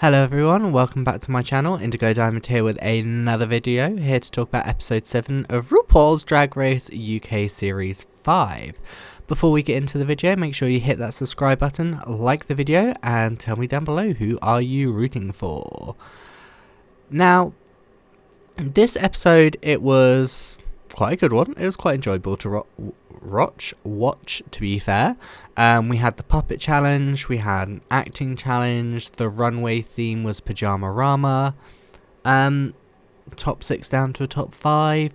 Hello everyone, welcome back to my channel. Indigo Diamond here with another video, here to talk about episode 7 of RuPaul's Drag Race UK Series 5. Before we get into the video, make sure you hit that subscribe button, like the video, and tell me down below who are you rooting for. Now, this episode, it was quite a good one. It was quite enjoyable to watch, to be fair. We had the puppet challenge, we had an acting challenge, the runway theme was Pajama Rama, top 6 down to a top 5.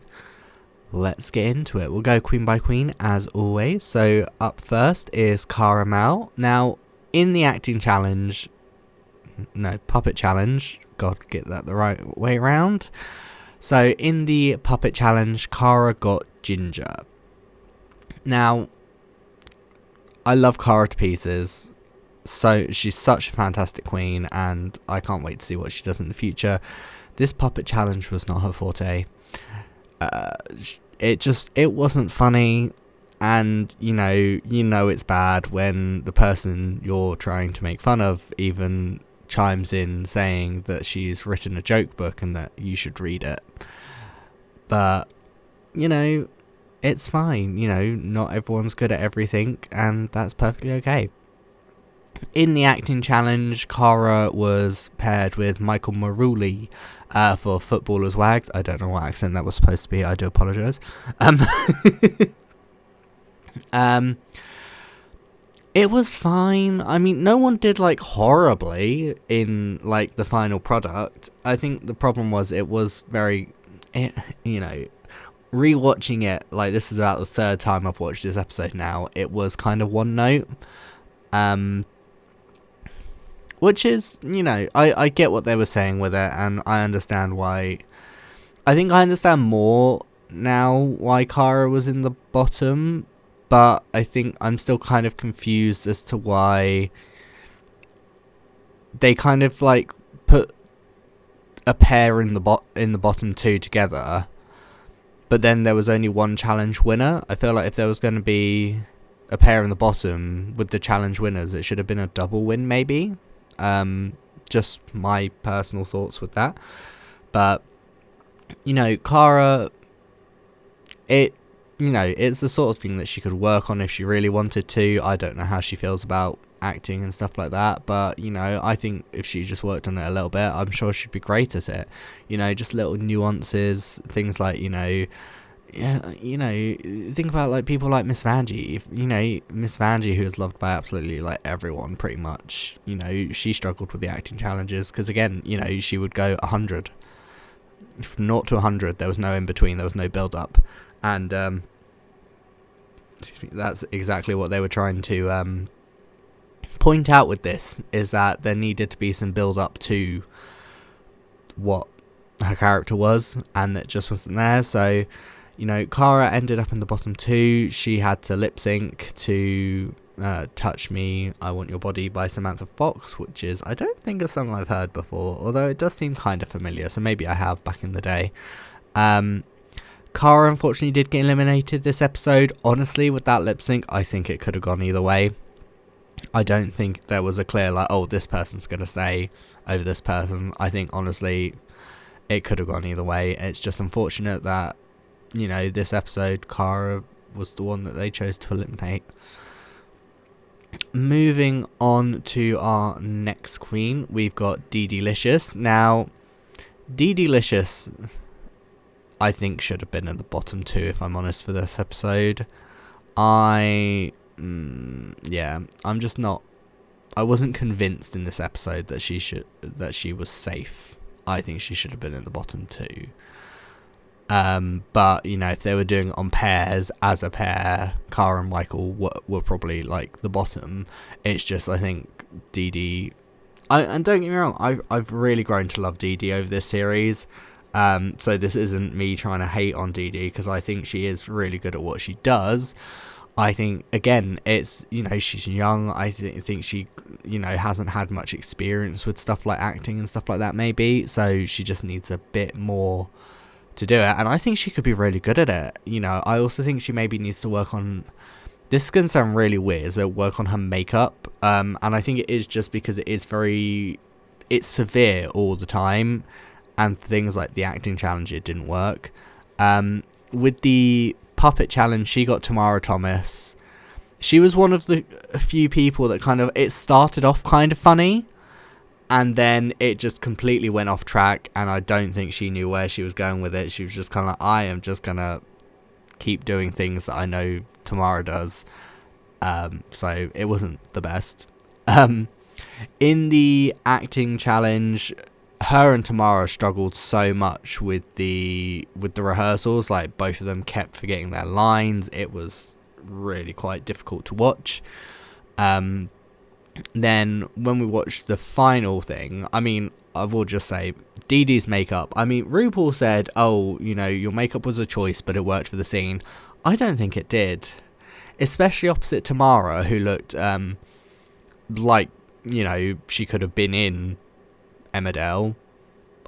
Let's get into it. We'll go queen by queen as always. So up first is Cara Melle. Now, in the acting challenge, puppet challenge, God, get that the right way around. So in the puppet challenge, Cara got Ginger. Now, I love Cara to pieces. So she's such a fantastic queen, and I can't wait to see what she does in the future. This puppet challenge was not her forte. It wasn't funny, and you know it's bad when the person you're trying to make fun of even chimes in saying that she's written a joke book and that you should read it. But it's fine. Not everyone's good at everything, and that's perfectly okay. In the acting challenge, Cara was paired with Michael Marouli for Footballers Wags. I don't know what accent that was supposed to be. I do apologise. It was fine. I mean, no one did horribly in the final product. I think the problem was it was very, rewatching it, this is about the third time I've watched this episode now, it was kind of one note. Which is, I get what they were saying with it, and I understand why. I think I understand more now why Cara was in the bottom, but I think I'm still kind of confused as to why they kind of put a pair in the bottom two together, but then there was only one challenge winner. I feel like if there was going to be a pair in the bottom with the challenge winners, it should have been a double win maybe. Just my personal thoughts with that. But Cara, it's the sort of thing that she could work on if she really wanted to. I don't know how she feels about acting and stuff like that, but I think if she just worked on it a little bit, I'm sure she'd be great at it. Just little nuances, things like think about people like Miss Vanjie. Miss Vanjie, who is loved by absolutely everyone pretty much. She struggled with the acting challenges because again, she would go 100 from 0 to 100. There was no in between, there was no build up, and that's exactly what they were trying to point out with this, is that there needed to be some build up to what her character was, and that just wasn't there. So Cara ended up in the bottom two. She had to lip sync to Touch Me, I Want Your Body by Samantha Fox, which is, I don't think, a song I've heard before, although it does seem kind of familiar, so maybe I have back in the day. Cara unfortunately did get eliminated this episode. Honestly, with that lip sync, I think it could have gone either way. I don't think there was a clear this person's going to stay over this person. I think honestly it could have gone either way. It's just unfortunate that this episode Cara was the one that they chose to eliminate. Moving on to our next queen, we've got DeDeLicious. Now DeDeLicious, I think, should have been in the bottom two, if I'm honest, for this episode. I wasn't convinced in this episode that she was safe. I think she should have been in the bottom two. But if they were doing it on pairs, as a pair, Cara and Michael were probably the bottom. It's just, I think Dee, and don't get me wrong, I've really grown to love Dee over this series. So this isn't me trying to hate on Dee because I think she is really good at what she does. I think, again, it's, she's young. I think she, hasn't had much experience with stuff like acting and stuff like that, maybe. So she just needs a bit more to do it. And I think she could be really good at it. I also think she maybe needs to work on, this is going to sound really weird, so work on her makeup. And I think it is just because it is very it's severe all the time, and things like the acting challenge, it didn't work. With the puppet challenge, she got Tomara Thomas. She was one of the few people that kind of, it started off kind of funny, and then it just completely went off track, and I don't think she knew where she was going with it. She was just kind of like, I am just gonna keep doing things that I know Tomara does. So it wasn't the best. In the acting challenge, her and Tomara struggled so much with the rehearsals. Like, both of them kept forgetting their lines. It was really quite difficult to watch. Then when we watched the final thing, I mean, I will just say, DeDe's makeup. I mean, RuPaul said, oh, you know, your makeup was a choice, but it worked for the scene. I don't think it did. Especially opposite Tomara, who looked like, you know, she could have been in Emmerdale.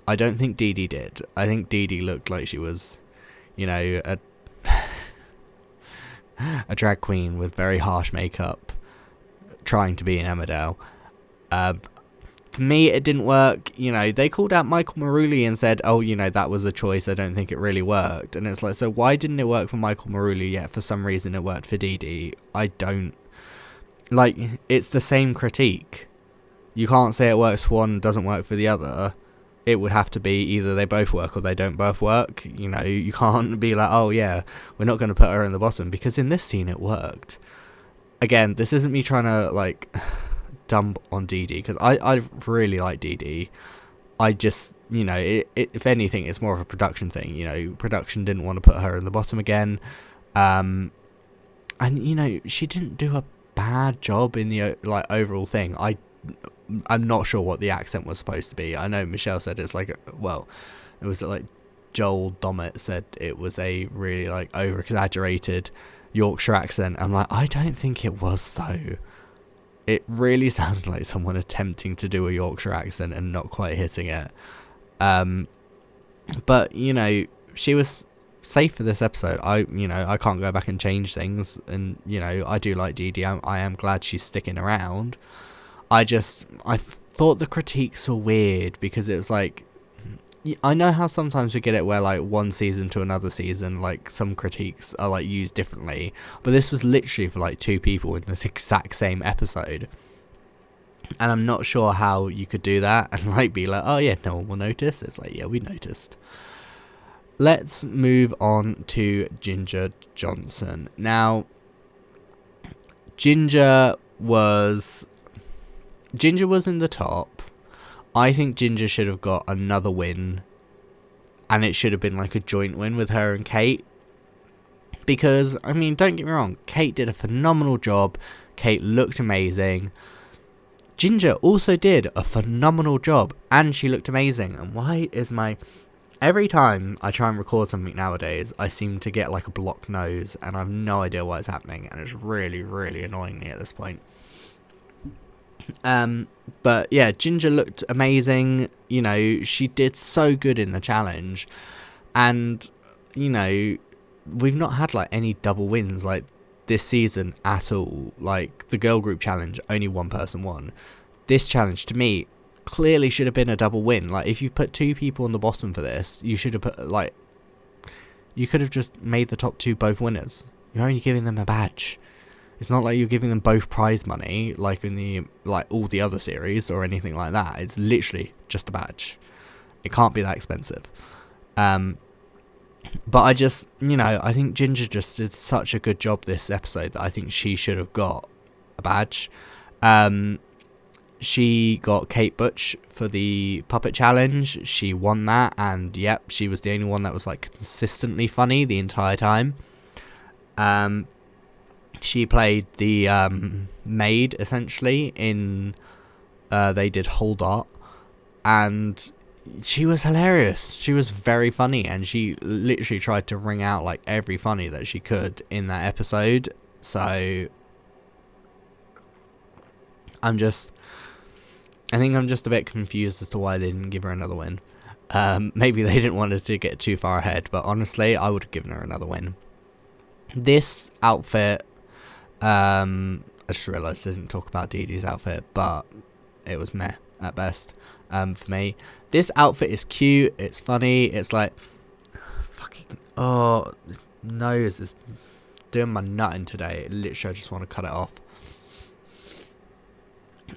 I don't think DeDe did. I think DeDe looked like she was, you know, a drag queen with very harsh makeup trying to be in Emmerdale. For me, it didn't work. You know, they called out Michael Marouli and said, oh, you know, that was a choice. I don't think it really worked. And it's like, so why didn't it work for Michael Marouli yet for some reason it worked for DeDe? I don't... Like, it's the same critique. You can't say it works for one and doesn't work for the other. It would have to be either they both work or they don't both work. You know, you can't be like, oh yeah, we're not going to put her in the bottom, because in this scene it worked. Again, this isn't me trying to, like, dump on DeDe, because I really like DeDe. I just, you know, if anything, it's more of a production thing. You know, production didn't want to put her in the bottom again. And, you know, she didn't do a bad job in the, like, overall thing. I'm not sure what the accent was supposed to be. I know Michelle said it's like, well, it was like Joel Dommett said it was a really, like, over-exaggerated Yorkshire accent. I'm like, I don't think it was, though. It really sounded like someone attempting to do a Yorkshire accent and not quite hitting it. But, you know, she was safe for this episode. I can't go back and change things. And, you know, I do like DeDe. I am glad she's sticking around. I thought the critiques were weird, because it was like, I know how sometimes we get it where, like, one season to another season, like, some critiques are, like, used differently, but this was literally for, like, two people in this exact same episode, and I'm not sure how you could do that and, like, be like, oh yeah, no one will notice. It's like, yeah, we noticed. Let's move on to Ginger Johnson. Now, Ginger was in the top. I think Ginger should have got another win, and it should have been like a joint win with her and Kate, because, I mean, don't get me wrong, Kate did a phenomenal job. Kate looked amazing. Ginger also did a phenomenal job, and she looked amazing. And why is every time I try and record something nowadays, I seem to get like a blocked nose, and I have no idea why it's happening, and it's really, really annoying me at this point. But yeah, Ginger looked amazing. You know, she did so good in the challenge, and, you know, we've not had like any double wins like this season at all. Like, the girl group challenge, only one person won. This challenge, to me, clearly should have been a double win. Like, if you put two people on the bottom for this, you should have put, like, you could have just made the top two both winners. You're only giving them a badge. It's not like you're giving them both prize money, like in the, like, all the other series or anything like that. It's literally just a badge. It can't be that expensive. But I just, you know, I think Ginger just did such a good job this episode that I think she should have got a badge. She got Kate Butch for the puppet challenge. She won that, and yep, she was the only one that was, like, consistently funny the entire time. She played the maid, essentially, in they did Hold Up, and she was hilarious. She was very funny, and she literally tried to wring out, like, every funny that she could in that episode. So I think I'm just a bit confused as to why they didn't give her another win. Maybe they didn't want her to get too far ahead, but honestly, I would have given her another win. This outfit, I just realised I didn't talk about DeDe's outfit, but it was meh. at best. For me, this outfit is cute. It's funny. It's like fucking nose is doing my nutting today. Literally, I just want to cut it off.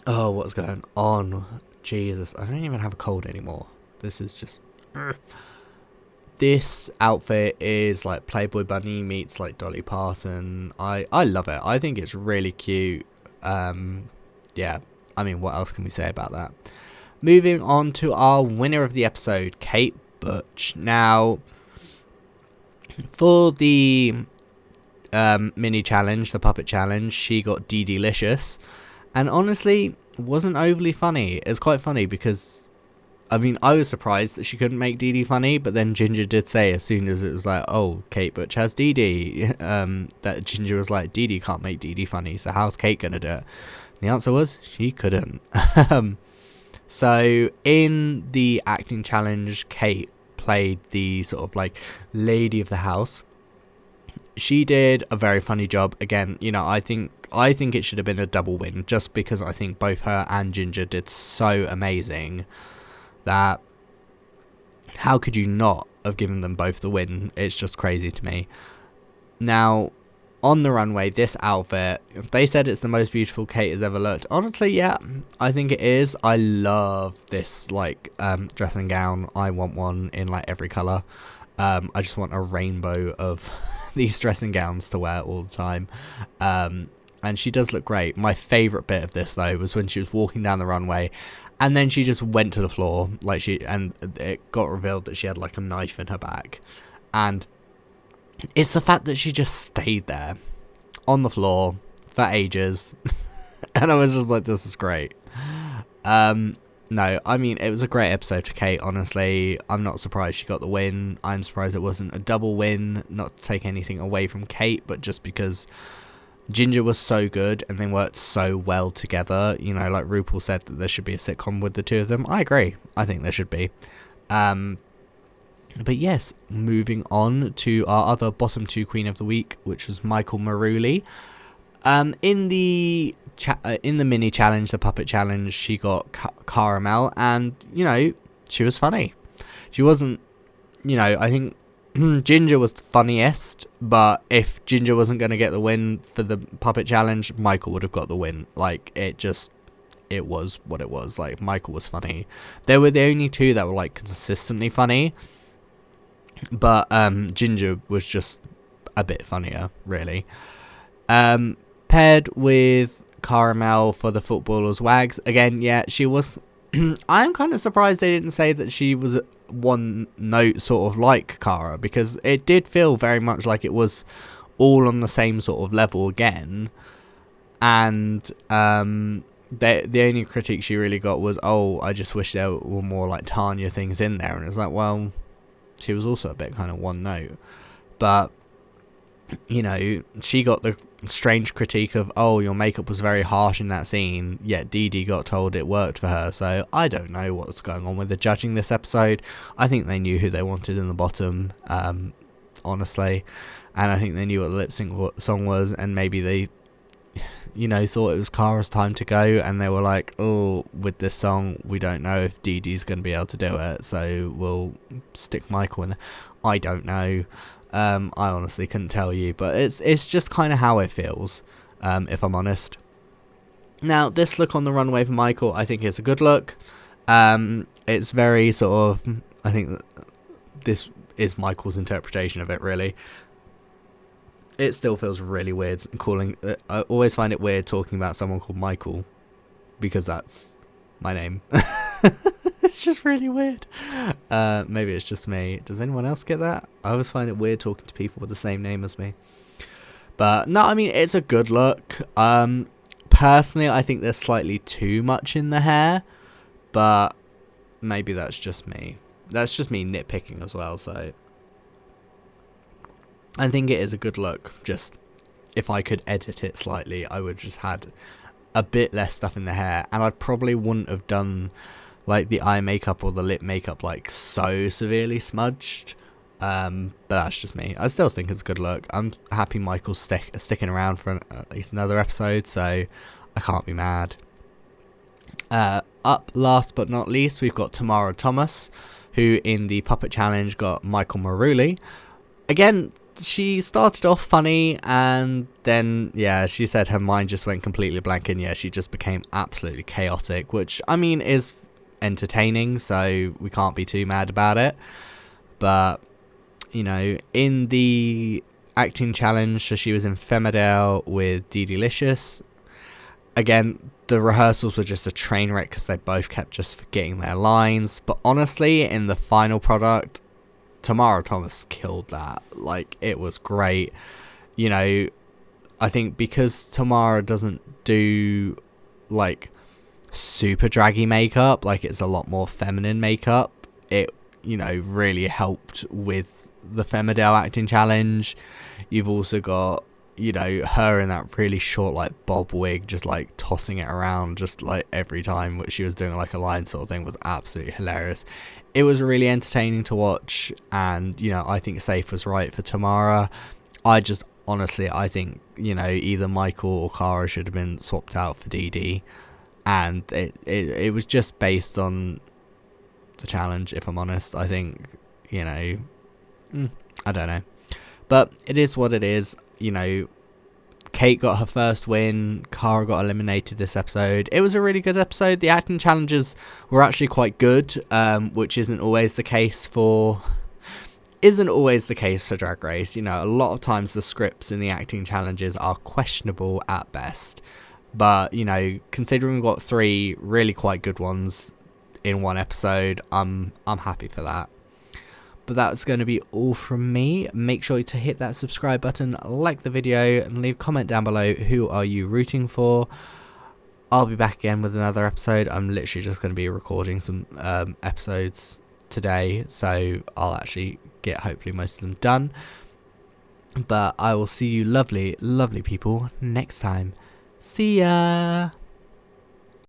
Oh, what's going on? Jesus, I don't even have a cold anymore. This is just. This outfit is like Playboy Bunny meets like Dolly Parton. I love it. I think it's really cute. Yeah, I mean, what else can we say about that? Moving on to our winner of the episode, Kate Butch. Now, for the mini challenge, the puppet challenge, she got DeDeLicious, and honestly, wasn't overly funny. It's quite funny because, I mean, I was surprised that she couldn't make Dee Dee funny, but then Ginger did say as soon as it was like, oh, Kate Butch has Dee Dee, that Ginger was like, Dee Dee can't make Dee Dee funny, so how's Kate gonna do it? The answer was, she couldn't. So, in the acting challenge, Kate played the sort of like lady of the house. She did a very funny job. Again, you know, I think it should have been a double win, just because I think both her and Ginger did so amazing that how could you not have given them both the win? It's just crazy to me. Now, on the runway, this outfit, they said it's the most beautiful Kate has ever looked. Honestly, yeah, I think it is. I love this like dressing gown. I want one in like every colour. I just want a rainbow of these dressing gowns to wear all the time. And she does look great. My favourite bit of this though was when she was walking down the runway and then she just went to the floor, and it got revealed that she had like a knife in her back. And it's the fact that she just stayed there on the floor for ages. And I was just like, this is great. No, I mean, it was a great episode for Kate, honestly. I'm not surprised she got the win. I'm surprised it wasn't a double win, not to take anything away from Kate, but just because Ginger was so good and they worked so well together. You know, like RuPaul said that there should be a sitcom with the two of them. I agree. I think there should be. But yes, moving on to our other bottom two queen of the week, which was Michael Marouli. In the mini challenge, the puppet challenge, she got Cara Melle, and you know, she was funny. She wasn't, you know, I think Ginger was the funniest, but if Ginger wasn't going to get the win for the puppet challenge, Michael would have got the win. Like, it was what it was. Like, Michael was funny. They were the only two that were like consistently funny, but Ginger was just a bit funnier, really. Paired with Cara Melle for the footballers wags. Again, yeah, she was. I'm kind of surprised they didn't say that she was one note sort of like Cara, because it did feel very much like it was all on the same sort of level again. And the only critique she really got was, oh, I just wish there were more like Tanya things in there. And it's like, well, she was also a bit kind of one note. But, you know, she got the strange critique of, oh, your makeup was very harsh in that scene, yet Dee Dee got told it worked for her. So I don't know what's going on with the judging this episode. I think they knew who they wanted in the bottom, honestly, and I think they knew what the lip sync song was, and maybe they, you know, thought it was Cara's time to go, and they were like, oh, with this song we don't know if Dee Dee's going to be able to do it, so we'll stick Michael in there. I don't know. I honestly couldn't tell you, but it's just kind of how it feels, if I'm honest. Now, this look on the runway for Michael, I think is a good look. It's very sort of, I think that this is Michael's interpretation of it, really. It still feels really weird calling. I always find it weird talking about someone called Michael, because that's my name. It's just really weird. Maybe it's just me. Does anyone else get that? I always find it weird talking to people with the same name as me. But no, I mean, it's a good look. Personally, I think there's slightly too much in the hair, but maybe that's just me. That's just me nitpicking as well. So I think it is a good look. Just if I could edit it slightly, I would just had a bit less stuff in the hair, and I probably wouldn't have done like the eye makeup or the lip makeup like so severely smudged. But that's just me. I still think it's a good look. I'm happy Michael's sticking around for at least another episode, so I can't be mad. up last but not least, we've got Tomara Thomas, who in the Puppet Challenge got Michael Marouli. Again, she started off funny, and then, yeah, she said her mind just went completely blank, and yeah, she just became absolutely chaotic, which, I mean, is entertaining, so we can't be too mad about it. But, you know, in the acting challenge, so she was in Femidale with DeDeLicious. Again, the rehearsals were just a train wreck because they both kept just forgetting their lines. But honestly, in the final product, Tomara Thomas killed that. Like, it was great. You know, I think because Tomara doesn't do, like, super draggy makeup, like, it's a lot more feminine makeup, it, you know, really helped with the Femidale acting challenge. You've also got, you know, her in that really short, like, bob wig, just, like, tossing it around, just, like, every time what she was doing, like, a line sort of thing, was absolutely hilarious. It was really entertaining to watch, and, you know, I think safe was right for Tomara. Honestly, I think, you know, either Michael or Cara should have been swapped out for DD, and it was just based on the challenge, if I'm honest. I think, you know, I don't know. But it is what it is. You know, Kate got her first win. Cara got eliminated this episode. It was a really good episode. The acting challenges were actually quite good, which isn't always the case for Drag Race. You know, a lot of times the scripts in the acting challenges are questionable at best. But, you know, considering we've got 3 really quite good ones in one episode, I'm happy for that. But that's going to be all from me. Make sure to hit that subscribe button, like the video, and leave a comment down below who are you rooting for. I'll be back again with another episode. I'm literally just going to be recording some episodes today, so I'll actually get hopefully most of them done. But I will see you lovely, lovely people next time. See ya!